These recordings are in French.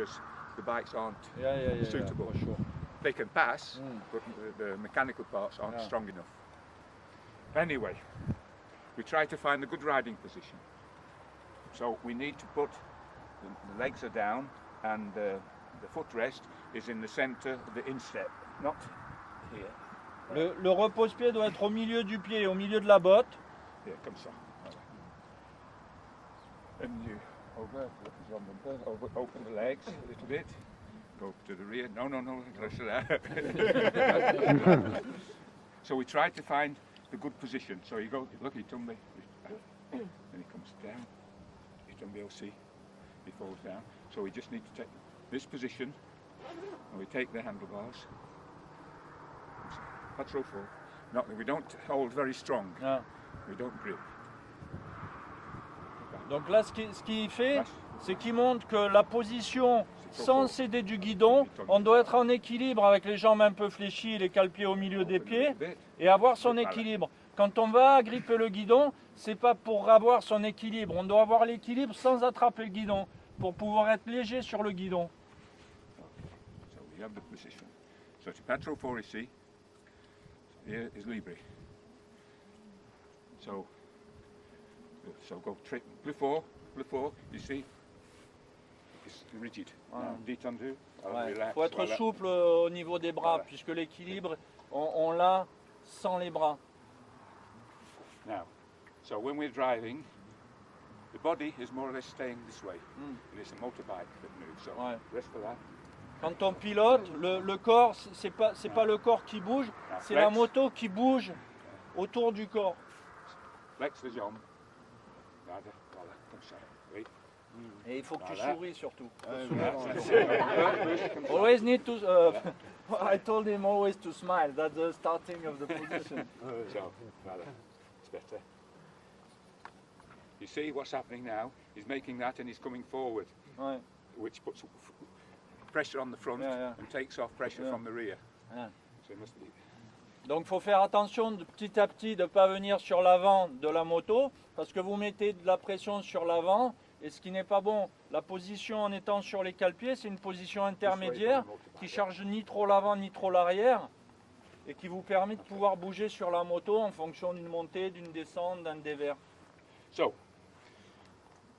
because the bikes aren't suitable. For sure. They can pass, but the mechanical parts aren't strong enough. Anyway, we try to find a good riding position. So we need to put, the legs are down and the footrest is in the center of the instep, not here. Le repose-pied doit être au milieu du pied, au milieu de la botte. Here, comme ça. Voilà. And you open the legs a little bit. Go to the rear. No. So we try to find the good position. So you go, look, Itumbe, and he comes down. Itumbe will see, he falls down. So we just need to take this position, and we take the handlebars. Pas trop fort. No, we don't hold very strong. Ah. We don't grip. Donc là, ce qu'il fait, c'est qu'il montre que la position, sans céder du guidon, on doit être en équilibre avec les jambes un peu fléchies et les cale-pieds au milieu des pieds et avoir son équilibre. Quand on va gripper le guidon, c'est pas pour avoir son équilibre. On doit avoir l'équilibre sans attraper le guidon, pour pouvoir être léger sur le guidon. So we have the position. So it's pas trop fort ici. Here is libre. So go plus fort, you see, it's rigid. Détendu, Il faut être souple au niveau des bras, puisque l'équilibre, on l'a sans les bras. Now, so when we're driving, the body is more or less staying this way. It is a motorbike that moves, so rest of that. Quand on pilote, le corps, c'est pas le corps qui bouge, c'est la moto qui bouge autour du corps. Flex the jambe. Voilà, comme ça. Oui. Et il faut que tu souris surtout. Always need to. I told him always to smile. That's the starting of the position. So, voilà, it's better. You see what's happening now? He's making that and he's coming forward, which puts pressure on the front and takes off pressure from the rear. So it must be. Donc il faut faire attention petit à petit de ne pas venir sur l'avant de la moto, parce que vous mettez de la pression sur l'avant, et ce qui n'est pas bon. La position en étant sur les cale-pieds, c'est une position intermédiaire qui charge ni trop l'avant ni trop l'arrière, et qui vous permet de pouvoir bouger sur la moto en fonction d'une montée, d'une descente, d'un dévers. So,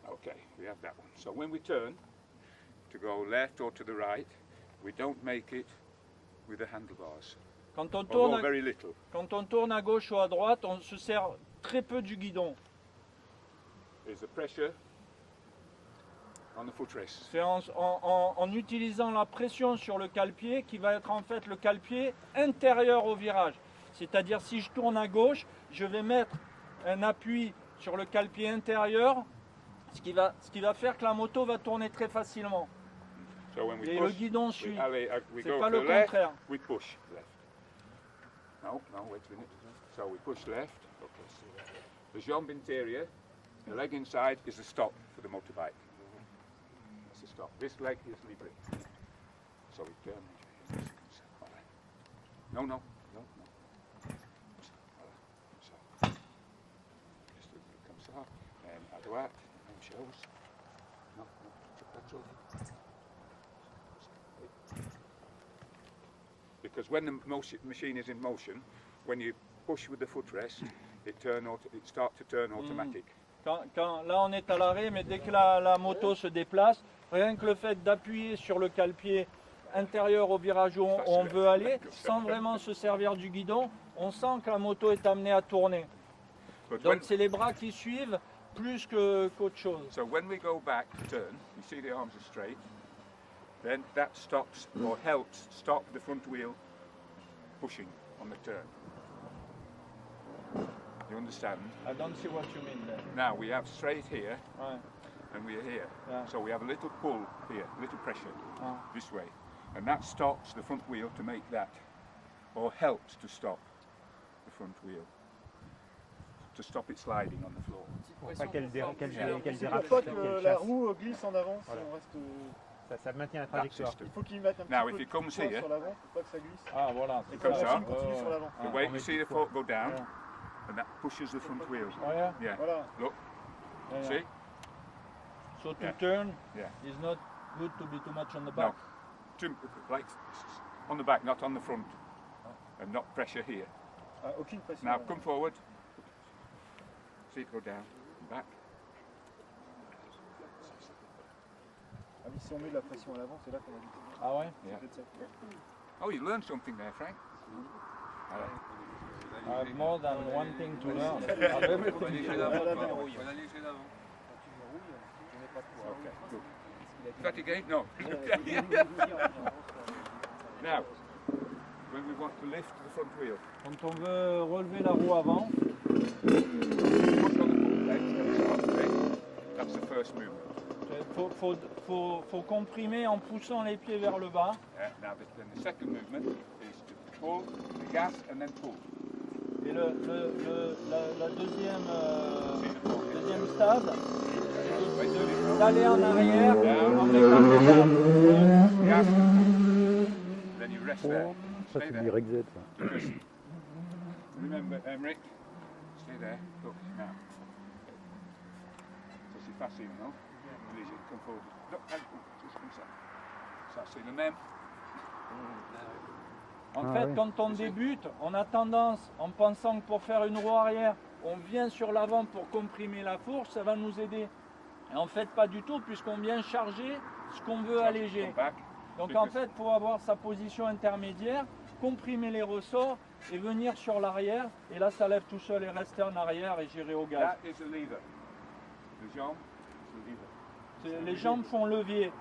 okay, we have that one. So when we turn to go left or to the right, we don't make it with the handlebars. Quand on tourne à gauche ou à droite, on se sert très peu du guidon. There's a pressure on the footrest. C'est en utilisant la pression sur le cale-pied qui va être en fait le cale-pied intérieur au virage. C'est-à-dire si je tourne à gauche, je vais mettre un appui sur le cale-pied intérieur, ce qui va faire que la moto va tourner très facilement. So when we et push, le guidon suit. C'est pas le contraire. We push left. No, wait a minute. So we push left. Okay. The jambe interior, the leg inside is the stop for the motorbike. That's the stop. This leg is libre. So we turn. No. Voilà. Just comme ça. And à droite, même chose. No, pas trop. Because when the machine is in motion, when you push with the footrest, it starts to turn automatic. Là on est à l'arrêt, mais dès que la moto se déplace, rien que le fait d'appuyer sur le cale-pied intérieur au virage où on veut aller, sans vraiment se servir du guidon, on sent que la moto est amenée à tourner. Donc c'est les bras qui suivent plus qu'autre chose. So when we go back to turn, you see the arms are straight. Then that stops or helps stop the front wheel pushing on the turn. You understand? I don't see what you mean there. Now we have straight here and we are here. So we have a little pull here, a little pressure this way. And that stops the front wheel to make that, or helps to stop the front wheel, to stop it sliding on the floor. Pas qu'elle dérape. Pour pas que la roue glisse en avant, si on reste... Ça maintient la trajectoire. Il faut qu'il mette un petit peu de poids sur l'avant pour pas que ça glisse. Ah voilà. Et que la machine continue sur l'avant. The weight, you see the fork go down, and that pushes the front wheel. Oh yeah? Yeah. Voilà. Look. See? So to turn is not good to be too much on the No, back. like on the back, not on the front, and not pressure here. Ah, aucune pression. Now come forward. See it go down, back. Ah oui, si on met de la pression à l'avant, c'est là qu'on a dit. Ah ouais? Yeah. C'est peut-être ça. Oh, you learned something there, Frank. I have more than one thing to learn. I have everything to learn. Okay, good. Is that again? No. Now, when we want to lift the front wheel, Quand on veut relever la roue avant, push on the foot legs and start to lift. That's the first movement. il faut comprimer en poussant les pieds vers le bas. Now, then the second movement is to pull the gas and then pull. Et la deuxième stade, c'est d'aller en arrière en mettant le gaz. Gas. Then you rest there. Ça, Stay c'est there. du Rexet, ça. Because remember, Emmerich, stay there. Look, now. Ça c'est facile, non? Léger, come forward. Look, just comme ça. Ça c'est le même. En Ah fait, oui. quand on débute, on a tendance, en pensant que pour faire une roue arrière, on vient sur l'avant pour comprimer la fourche, ça va nous aider. Et en fait, pas du tout, puisqu'on vient charger ce qu'on veut alléger. Come back. Donc en fait, il faut avoir sa position intermédiaire, comprimer les ressorts et venir sur l'arrière. Et là, ça lève tout seul et rester en arrière et gérer au gaz. That is a lever. The jump is a lever. Les jambes font levier.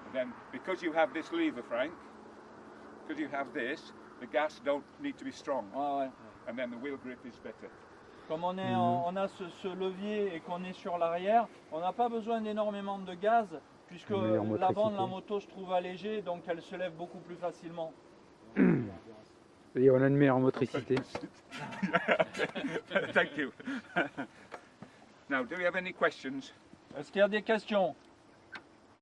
And then, because you have this lever, Frank, because you have this, the gas don't need to be strong. Ouais, ouais. And then the wheel grip is better. Comme on a ce levier et qu'on est sur l'arrière, on n'a pas besoin d'énormément de gaz puisque Une meilleure l'avant de la motricité. moto se trouve allégé, donc elle se lève beaucoup plus facilement. Et on a une meilleure motricité. Thank you. Now, do we have any questions? Est-ce qu'il y a des questions?